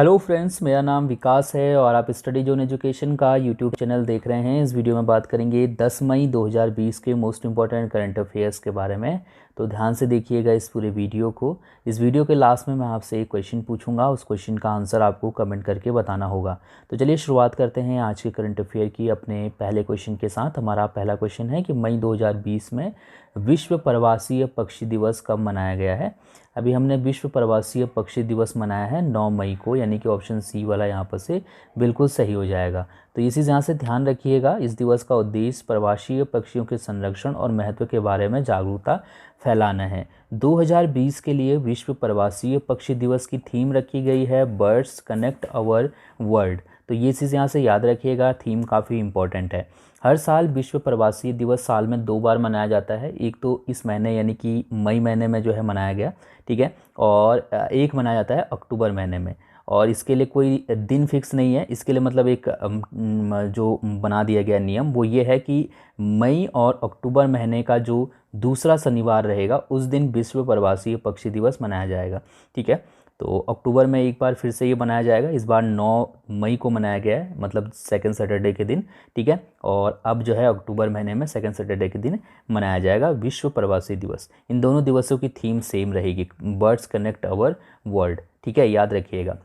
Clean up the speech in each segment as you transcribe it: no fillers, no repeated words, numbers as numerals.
Hello friends, मेरा नाम विकास है और आप स्टडी जोन एजुकेशन का यूट्यूब चैनल देख रहे हैं। इस वीडियो में बात करेंगे 10 मई 2020 के मोस्ट इंपॉर्टेंट करंट अफेयर्स के बारे में। तो ध्यान से देखिएगा इस पूरे वीडियो को। इस वीडियो के लास्ट में मैं आपसे एक क्वेश्चन पूछूंगा, उस क्वेश्चन का आंसर आपको कमेंट करके बताना होगा। तो चलिए शुरुआत करते हैं आज के करंट अफेयर की अपने पहले क्वेश्चन के साथ। हमारा पहला क्वेश्चन है कि मई 2020 में विश्व प्रवासीय पक्षी दिवस कब मनाया गया है। अभी हमने विश्व प्रवासीय पक्षी दिवस मनाया है 9 मई को, यानी कि ऑप्शन सी वाला यहाँ पर से बिल्कुल सही हो जाएगा। तो इसी यहाँ से ध्यान रखिएगा, इस दिवस का उद्देश्य प्रवासीय पक्षियों के संरक्षण और महत्व के बारे में जागरूकता फैलाना है। 2020 के लिए विश्व प्रवासीय पक्षी दिवस की थीम रखी गई है बर्ड्स कनेक्ट आवर वर्ल्ड। तो ये चीज़ यहाँ से याद रखिएगा, थीम काफ़ी इंपॉर्टेंट है। हर साल विश्व प्रवासी दिवस साल में 2 बार मनाया जाता है। एक तो इस महीने यानी कि मई महीने में जो है मनाया गया, ठीक है, और एक मनाया जाता है अक्टूबर महीने में। और इसके लिए कोई दिन फिक्स नहीं है। इसके लिए मतलब एक जो बना दिया गया नियम वो ये है कि मई और अक्टूबर महीने का जो दूसरा शनिवार रहेगा उस दिन विश्व प्रवासी पक्षी दिवस मनाया जाएगा, ठीक है। तो अक्टूबर में एक बार फिर से ये मनाया जाएगा, इस बार 9 मई को मनाया गया है, मतलब सेकंड सैटरडे के दिन, ठीक है। और अब जो है अक्टूबर महीने में सेकंड सैटरडे के दिन मनाया जाएगा विश्व प्रवासी दिवस। इन दोनों दिवसों की थीम सेम रहेगी, बर्ड्स कनेक्ट आवर वर्ल्ड, ठीक है, याद रखिएगा।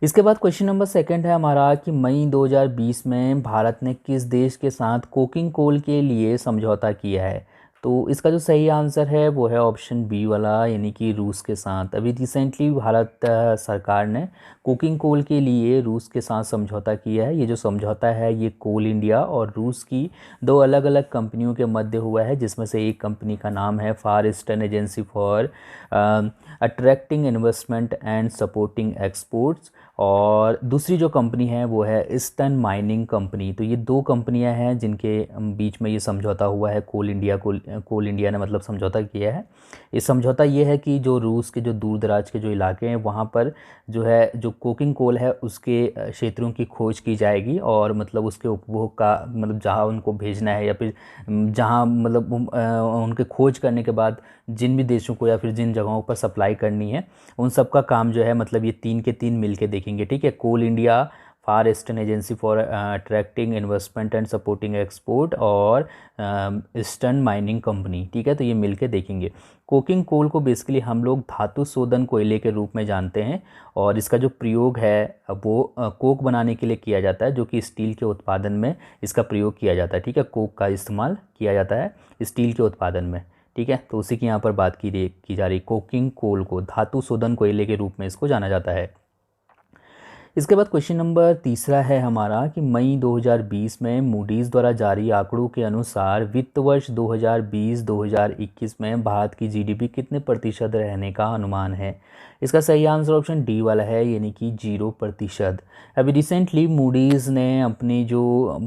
इसके बाद क्वेश्चन नंबर सेकंड है हमारा कि मई 2020 में भारत ने किस देश के साथ कोकिंग कोल के लिए समझौता किया है। तो इसका जो सही आंसर है वो है ऑप्शन बी वाला, यानी कि रूस के साथ। अभी रिसेंटली भारत सरकार ने कोकिंग कोल के लिए रूस के साथ समझौता किया है। ये जो समझौता है ये कोल इंडिया और रूस की 2 अलग अलग कंपनियों के मध्य हुआ है, जिसमें से एक कंपनी का नाम है far eastern agency for attracting investment and supporting exports, और दूसरी जो कंपनी है वो है ईस्टर्न माइनिंग कंपनी। तो ये 2 कंपनियां हैं जिनके बीच में ये समझौता हुआ है। कोल इंडिया ने मतलब समझौता किया है। ये समझौता ये है कि जो रूस के जो दूर दराज के जो इलाके हैं वहाँ पर जो है जो कोकिंग कोल है उसके क्षेत्रों की खोज की जाएगी, और मतलब उसके उपभोग का मतलब जहाँ उनको भेजना है या फिर जहाँ मतलब उनके खोज करने के बाद जिन भी देशों को या फिर जिन जगहों पर सप्लाई करनी है उन सब का काम जो है मतलब ये 3 के 3 मिल के देखेंगे, ठीक है। Coal India, far eastern agency for attracting investment and supporting export और ईस्टर्न माइनिंग कंपनी, ठीक है, तो ये मिलके देखेंगे। कोकिंग कोल को बेसिकली हम लोग धातु शोधन कोयले के रूप में जानते हैं, और इसका जो प्रयोग है वो कोक बनाने के लिए किया जाता है, जो कि स्टील के उत्पादन में इसका प्रयोग किया जाता है, ठीक है। कोक का इस्तेमाल किया जाता है स्टील के उत्पादन में, ठीक है। तो उसी की यहाँ पर बात की जा रही, कोकिंग कोल को धातु शोधन कोयले के रूप में इसको जाना जाता है। इसके बाद क्वेश्चन नंबर तीसरा है हमारा कि मई 2020 में मूडीज़ द्वारा जारी आंकड़ों के अनुसार वित्त वर्ष 2020-2021 में भारत की जीडीपी कितने प्रतिशत रहने का अनुमान है। इसका सही आंसर ऑप्शन डी वाला है, यानी कि 0%। अभी रिसेंटली मूडीज़ ने अपनी जो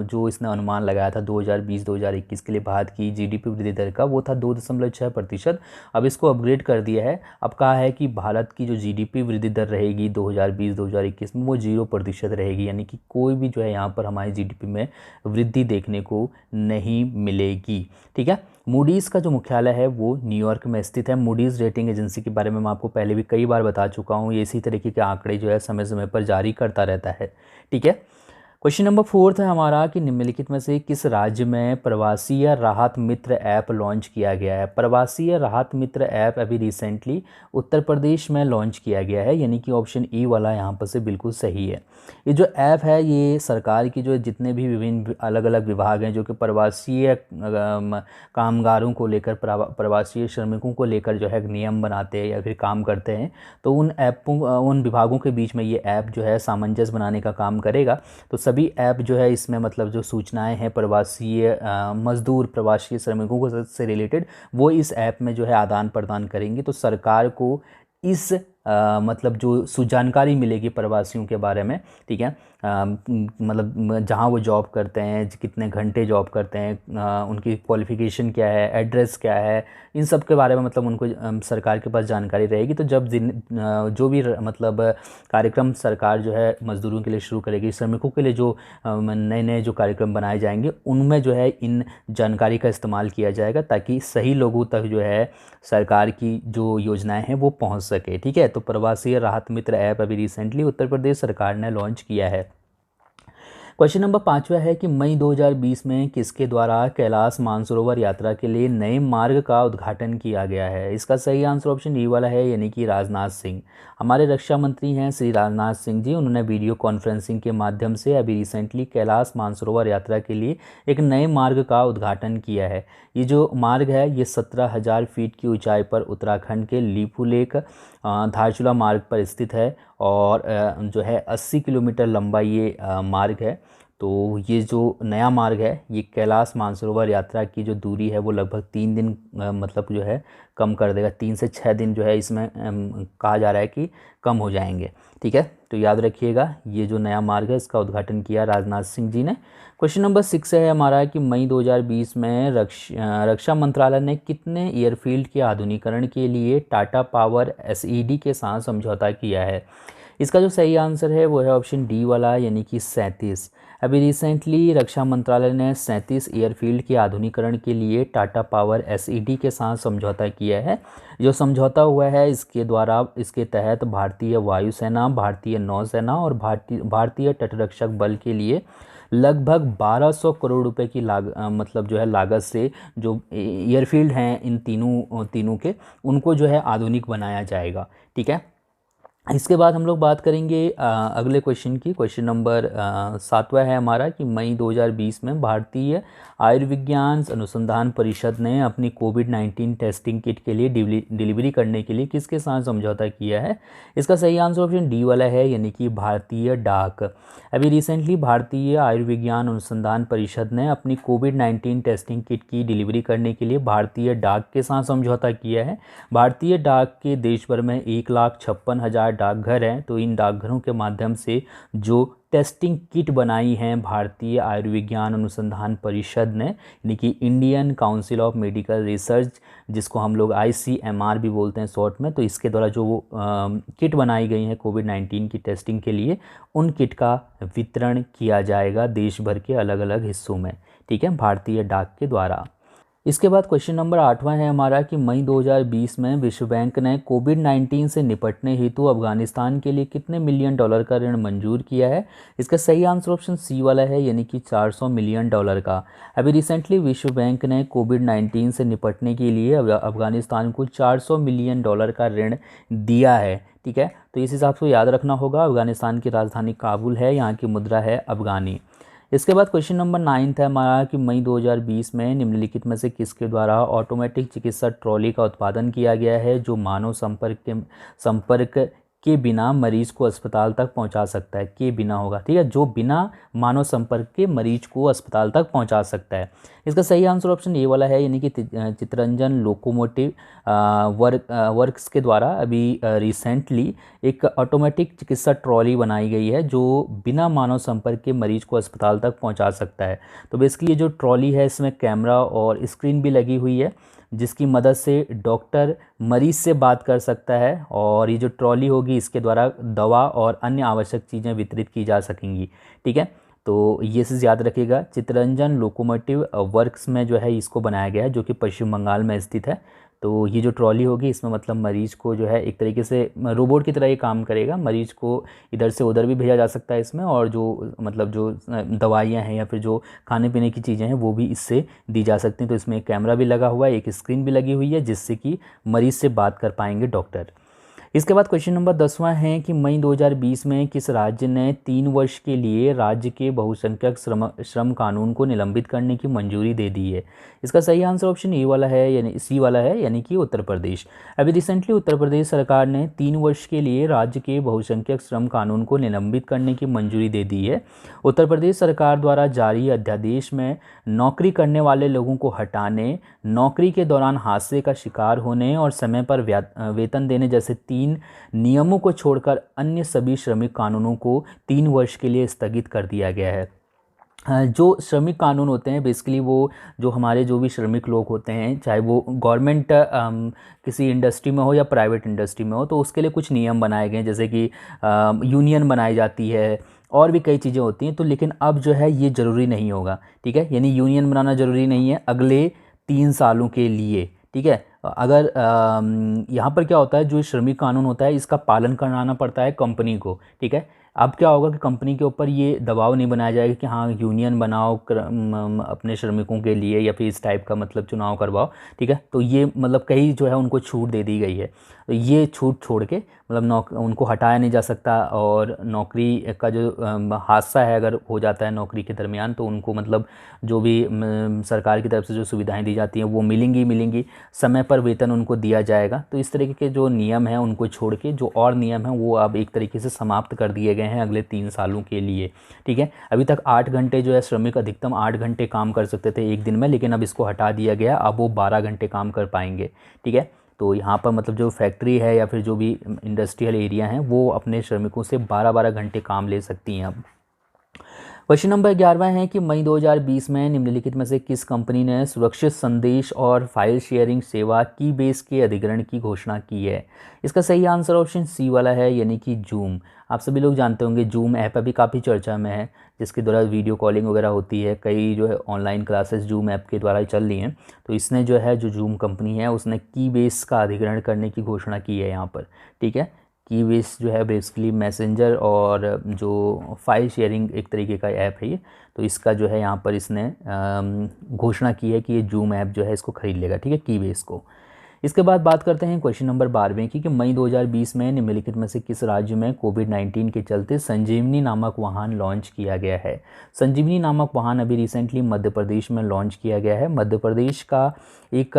जो इसने अनुमान लगाया था 2020-2021 के लिए भारत की जीडीपी वृद्धि दर का, वो था 2.6%। अब इसको अपग्रेड कर दिया है। अब कहा है कि भारत की जो जीडीपी वृद्धि दर रहेगी 2020-2021 में वो 0% रहेगी, यानी कि कोई भी जो है यहाँ पर हमारी जीडीपी में वृद्धि देखने को नहीं मिलेगी, ठीक है। मूडीज़ का जो मुख्यालय है वो न्यूयॉर्क में स्थित है। मूडीज़ रेटिंग एजेंसी के बारे में मैं आपको पहले भी कई बार बता चुका हूँ, ये इसी तरीके के आंकड़े जो है समय समय पर जारी करता रहता है, ठीक है। क्वेश्चन नंबर 4 है हमारा कि निम्नलिखित में से किस राज्य में प्रवासीय राहत मित्र ऐप लॉन्च किया गया है। प्रवासीय राहत मित्र ऐप अभी रिसेंटली उत्तर प्रदेश में लॉन्च किया गया है, यानी कि ऑप्शन ई वाला यहाँ पर से बिल्कुल सही है। ये जो ऐप है ये सरकार की जो जितने भी विभिन्न अलग अलग विभाग हैं जो कि प्रवासीय कामगारों को लेकर, प्रवासीय श्रमिकों को लेकर जो है नियम बनाते हैं या फिर काम करते हैं, तो उन विभागों के बीच में ये ऐप जो है सामंजस्य बनाने का काम करेगा। तो सभी ऐप जो है इसमें मतलब जो सूचनाएं हैं प्रवासीय मजदूर, प्रवासी श्रमिकों को से रिलेटेड, वो इस ऐप में जो है आदान प्रदान करेंगे। तो सरकार को इस मतलब जो जानकारी मिलेगी प्रवासियों के बारे में, ठीक है, मतलब जहाँ वो जॉब करते हैं, कितने घंटे जॉब करते हैं, उनकी क्वालिफ़िकेशन क्या है, एड्रेस क्या है, इन सब के बारे में मतलब उनको सरकार के पास जानकारी रहेगी। तो जब जो भी मतलब कार्यक्रम सरकार जो है मज़दूरों के लिए शुरू करेगी, श्रमिकों के लिए जो नए नए जो कार्यक्रम बनाए जाएंगे उनमें जो है इन जानकारी का इस्तेमाल किया जाएगा, ताकि सही लोगों तक जो है सरकार की जो योजनाएं हैं वो पहुंच सके, ठीक है। तो प्रवासी राहत मित्र ऐप अभी रिसेंटली उत्तर प्रदेश सरकार ने लॉन्च किया है। क्वेश्चन नंबर 5वां है कि मई 2020 में किसके द्वारा कैलाश मानसरोवर यात्रा के लिए नए मार्ग का उद्घाटन किया गया है? इसका सही आंसर ऑप्शन डी वाला है, यानी कि राजनाथ सिंह। हमारे रक्षा मंत्री हैं श्री राजनाथ सिंह जी, उन्होंने वीडियो कॉन्फ्रेंसिंग के माध्यम से अभी रिसेंटली कैलाश मानसरोवर यात्रा के लिए एक नए मार्ग का उद्घाटन किया है। ये जो मार्ग है ये 17,000 फीट की ऊंचाई पर उत्तराखंड के लिपुलेख धारचूला मार्ग पर स्थित है और जो है 80 किलोमीटर लंबा ये मार्ग है। तो ये जो नया मार्ग है ये कैलाश मानसरोवर यात्रा की जो दूरी है वो लगभग 3 दिन मतलब जो है कम कर देगा। 3 से 6 दिन जो है इसमें कहा जा रहा है कि कम हो जाएंगे। ठीक है, तो याद रखिएगा ये जो नया मार्ग है इसका उद्घाटन किया राजनाथ सिंह जी ने। क्वेश्चन नंबर 6 है हमारा कि मई 2020 में रक्षा मंत्रालय ने कितने एयरफील्ड के आधुनिकीकरण के लिए टाटा पावर SED के साथ समझौता किया है? इसका जो सही आंसर है वो है ऑप्शन डी वाला, यानी कि 37। अभी रिसेंटली रक्षा मंत्रालय ने 37 एयरफील्ड के आधुनिकीकरण के लिए टाटा पावर SED के साथ समझौता किया है। जो समझौता हुआ है इसके तहत भारतीय वायुसेना, भारतीय नौसेना और भारतीय तटरक्षक बल के लिए लगभग 1200 करोड़ रुपए की मतलब जो है लागत से जो एयरफील्ड हैं इन तीनों के उनको जो है आधुनिक बनाया जाएगा। ठीक है, इसके बाद हम लोग बात करेंगे अगले क्वेश्चन की। क्वेश्चन नंबर 7वां है हमारा कि मई 2020 में भारतीय आयुर्विज्ञान अनुसंधान परिषद ने अपनी कोविड-19 टेस्टिंग किट के लिए डिलीवरी करने के लिए किसके साथ समझौता किया है? इसका सही आंसर ऑप्शन डी वाला है, यानी कि भारतीय डाक। अभी रिसेंटली भारतीय आयुर्विज्ञान अनुसंधान परिषद ने अपनी कोविड-19 टेस्टिंग किट की डिलीवरी करने के लिए भारतीय डाक के साथ समझौता किया है। भारतीय डाक के देश भर में 1,56,000 डाकघर हैं, तो इन डाकघरों के माध्यम से जो टेस्टिंग किट बनाई हैं भारतीय आयुर्विज्ञान अनुसंधान परिषद ने, यानी कि Indian council of medical research, जिसको हम लोग ICMR भी बोलते हैं शॉर्ट में, तो इसके द्वारा जो किट बनाई गई हैं कोविड-19 की टेस्टिंग के लिए, उन किट का वितरण किया जाएगा देश भर के अलग अलग हिस्सों में। ठीक है, भारतीय डाक के द्वारा। इसके बाद क्वेश्चन नंबर 8वां है हमारा कि मई 2020 में विश्व बैंक ने कोविड-19 से निपटने हेतु अफगानिस्तान के लिए कितने मिलियन डॉलर का ऋण मंजूर किया है? इसका सही आंसर ऑप्शन सी वाला है, यानी कि 400 मिलियन डॉलर का। अभी रिसेंटली विश्व बैंक ने कोविड-19 से निपटने के लिए अफगानिस्तान को 400 मिलियन डॉलर का ऋण दिया है। ठीक है, तो इस हिसाब से याद रखना होगा। अफगानिस्तान की राजधानी काबुल है, यहाँ की मुद्रा है अफगानी। इसके बाद क्वेश्चन नंबर 9 है हमारा कि मई 2020 में निम्नलिखित में से किसके द्वारा ऑटोमेटिक चिकित्सा ट्रॉली का उत्पादन किया गया है जो मानव संपर्क के बिना मरीज को अस्पताल तक पहुंचा सकता है? के बिना होगा, ठीक है, जो बिना मानव संपर्क के मरीज को अस्पताल तक पहुंचा सकता है। इसका सही आंसर ऑप्शन ए वाला है, यानी कि चितरंजन लोकोमोटिव वर्क्स के द्वारा अभी रिसेंटली एक ऑटोमेटिक चिकित्सा ट्रॉली बनाई गई है जो बिना मानव संपर्क के मरीज को अस्पताल तक पहुंचा सकता है। तो बेसिकली ये जो ट्रॉली है इसमें कैमरा और स्क्रीन भी लगी हुई है जिसकी मदद से डॉक्टर मरीज से बात कर सकता है और ये जो ट्रॉली होगी इसके द्वारा दवा और अन्य आवश्यक चीज़ें वितरित की जा सकेंगी। ठीक है, तो ये चीज़ याद रखिएगा। चितरंजन लोकोमोटिव वर्क्स में जो है इसको बनाया गया है जो कि पश्चिम बंगाल में स्थित है। तो ये जो ट्रॉली होगी इसमें मतलब मरीज को जो है एक तरीके से रोबोट की तरह ये काम करेगा। मरीज को इधर से उधर भी भेजा जा सकता है इसमें, और जो मतलब जो दवाइयाँ हैं या फिर जो खाने पीने की चीज़ें हैं वो भी इससे दी जा सकती हैं। तो इसमें एक कैमरा भी लगा हुआ है, एक स्क्रीन भी लगी हुई है जिससे कि मरीज़ से बात कर पाएंगे डॉक्टर। इसके बाद क्वेश्चन नंबर 10वां है कि मई 2020 में किस राज्य ने 3 वर्ष के लिए राज्य के बहुसंख्यक श्रम कानून को निलंबित करने की मंजूरी दे दी है? इसका सही आंसर ऑप्शन ए वाला है, यानी सी वाला है, यानी कि उत्तर प्रदेश। अभी रिसेंटली उत्तर प्रदेश सरकार ने 3 वर्ष के लिए राज्य के बहुसंख्यक श्रम कानून को निलंबित करने की मंजूरी दे दी है। उत्तर प्रदेश सरकार द्वारा जारी अध्यादेश में नौकरी करने वाले लोगों को हटाने, नौकरी के दौरान हादसे का शिकार होने और समय पर वेतन देने जैसे 3 नियमों को छोड़कर अन्य सभी श्रमिक कानूनों को 3 वर्ष के लिए स्थगित कर दिया गया है। जो श्रमिक कानून होते हैं बेसिकली वो जो हमारे जो भी श्रमिक लोग होते हैं, चाहे वो गवर्नमेंट किसी इंडस्ट्री में हो या प्राइवेट इंडस्ट्री में हो, तो उसके लिए कुछ नियम बनाए गए हैं जैसे कि यूनियन बनाई जाती है और भी कई चीज़ें होती हैं। तो लेकिन अब जो है ये ज़रूरी नहीं होगा। ठीक है, यानी यूनियन बनाना ज़रूरी नहीं है अगले 3 सालों के लिए। ठीक है। अगर यहाँ पर क्या होता है, जो श्रमिक कानून होता है इसका पालन कराना पड़ता है कंपनी को, ठीक है। अब क्या होगा कि कंपनी के ऊपर ये दबाव नहीं बनाया जाएगा कि हाँ यूनियन बनाओ अपने श्रमिकों के लिए, या फिर इस टाइप का मतलब चुनाव करवाओ, ठीक है। तो ये मतलब कहीं जो है उनको छूट दे दी गई है। तो ये छूट छोड़ के मतलब उनको हटाया नहीं जा सकता, और नौकरी का जो हादसा है अगर हो जाता है नौकरी के दरमियान, तो उनको मतलब जो भी सरकार की तरफ से जो सुविधाएं दी जाती हैं वो मिलेंगी, समय पर वेतन उनको दिया जाएगा। तो इस तरीके के जो नियम हैं उनको छोड़ के जो और नियम हैं वो अब एक तरीके से समाप्त कर दिए गए हैं अगले 3 सालों के लिए, ठीक है। अभी तक 8 घंटे जो है श्रमिक अधिकतम 8 घंटे काम कर सकते थे एक दिन में, लेकिन अब इसको हटा दिया गया, अब वो 12 घंटे काम कर पाएंगे, ठीक है। तो यहाँ पर मतलब जो फैक्ट्री है या फिर जो भी इंडस्ट्रियल एरिया हैं वो अपने श्रमिकों से 12-12 घंटे काम ले सकती हैं अब। क्वेश्चन नंबर 11वां है कि मई 2020 में निम्नलिखित में से किस कंपनी ने सुरक्षित संदेश और फाइल शेयरिंग सेवा कीबेस के अधिग्रहण की घोषणा की है। इसका सही आंसर ऑप्शन सी वाला है, यानी कि जूम। आप सभी लोग जानते होंगे जूम ऐप अभी काफ़ी चर्चा में है, जिसके द्वारा वीडियो कॉलिंग वगैरह होती है। कई जो है ऑनलाइन क्लासेस जूम ऐप के द्वारा चल रही हैं। तो इसने जो है जो जूम कंपनी है उसने कीबेस का अधिग्रहण करने की घोषणा की है यहाँ पर, ठीक है। कीबेस जो है बेसिकली मैसेंजर और जो फाइल शेयरिंग एक तरीके का ऐप है ये। तो इसका जो है यहाँ पर इसने घोषणा की है कि ये जूम ऐप जो है इसको ख़रीद लेगा, ठीक है, कीबेस को। इसके बाद बात करते हैं क्वेश्चन नंबर 12वें की कि मई 2020 में निम्नलिखित में से किस राज्य में कोविड-19 के चलते संजीवनी नामक वाहन लॉन्च किया गया है। संजीवनी नामक वाहन अभी रिसेंटली मध्य प्रदेश में लॉन्च किया गया है। मध्य प्रदेश का एक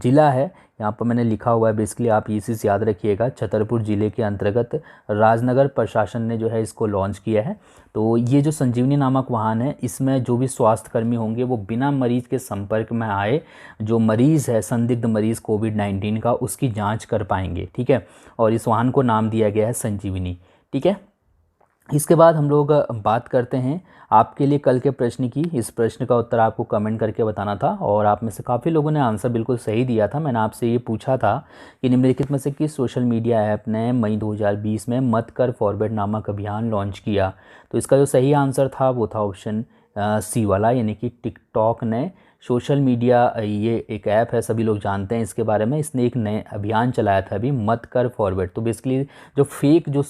ज़िला है, यहाँ पर मैंने लिखा हुआ है, बेसिकली आप ये चीज़ याद रखिएगा, छतरपुर ज़िले के अंतर्गत राजनगर प्रशासन ने जो है इसको लॉन्च किया है। तो ये जो संजीवनी नामक वाहन है इसमें जो भी स्वास्थ्यकर्मी होंगे वो बिना मरीज़ के संपर्क में आए जो मरीज़ है, संदिग्ध मरीज़ कोविड-19 का, उसकी जांच कर पाएंगे, ठीक है। और इस वाहन को नाम दिया गया है संजीवनी, ठीक है। इसके बाद हम लोग बात करते हैं आपके लिए कल के प्रश्न की। इस प्रश्न का उत्तर आपको कमेंट करके बताना था, और आप में से काफ़ी लोगों ने आंसर बिल्कुल सही दिया था। मैंने आपसे ये पूछा था कि निम्नलिखित में से किस सोशल मीडिया ऐप ने मई 2020 में मत कर फॉरवर्ड नामक अभियान लॉन्च किया। तो इसका जो सही आंसर था वो था ऑप्शन सी वाला, यानी कि टिकटॉक ने सोशल मीडिया, ये एक ऐप है, सभी लोग जानते हैं इसके बारे में। इसने एक नए अभियान चलाया था अभी, मत कर फॉरवर्ड। तो बेसिकली जो फेक जो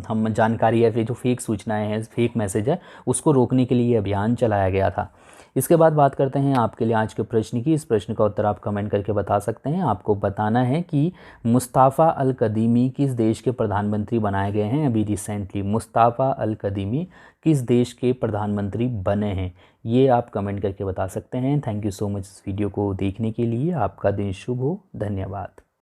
हम जानकारी है, फिर जो फेक सूचनाएं हैं, फेक मैसेज है, उसको रोकने के लिए ये अभियान चलाया गया था। इसके बाद बात करते हैं आपके लिए आज के प्रश्न की। इस प्रश्न का उत्तर आप कमेंट करके बता सकते हैं। आपको बताना है कि मुस्ताफ़ा अल कदीमी किस देश के प्रधानमंत्री बनाए गए हैं अभी रिसेंटली। मुस्ताफ़ा अल कदीमी किस देश के प्रधानमंत्री बने हैं, ये आप कमेंट करके बता सकते हैं। थैंक यू सो मच इस वीडियो को देखने के लिए। आपका दिन शुभ हो। धन्यवाद।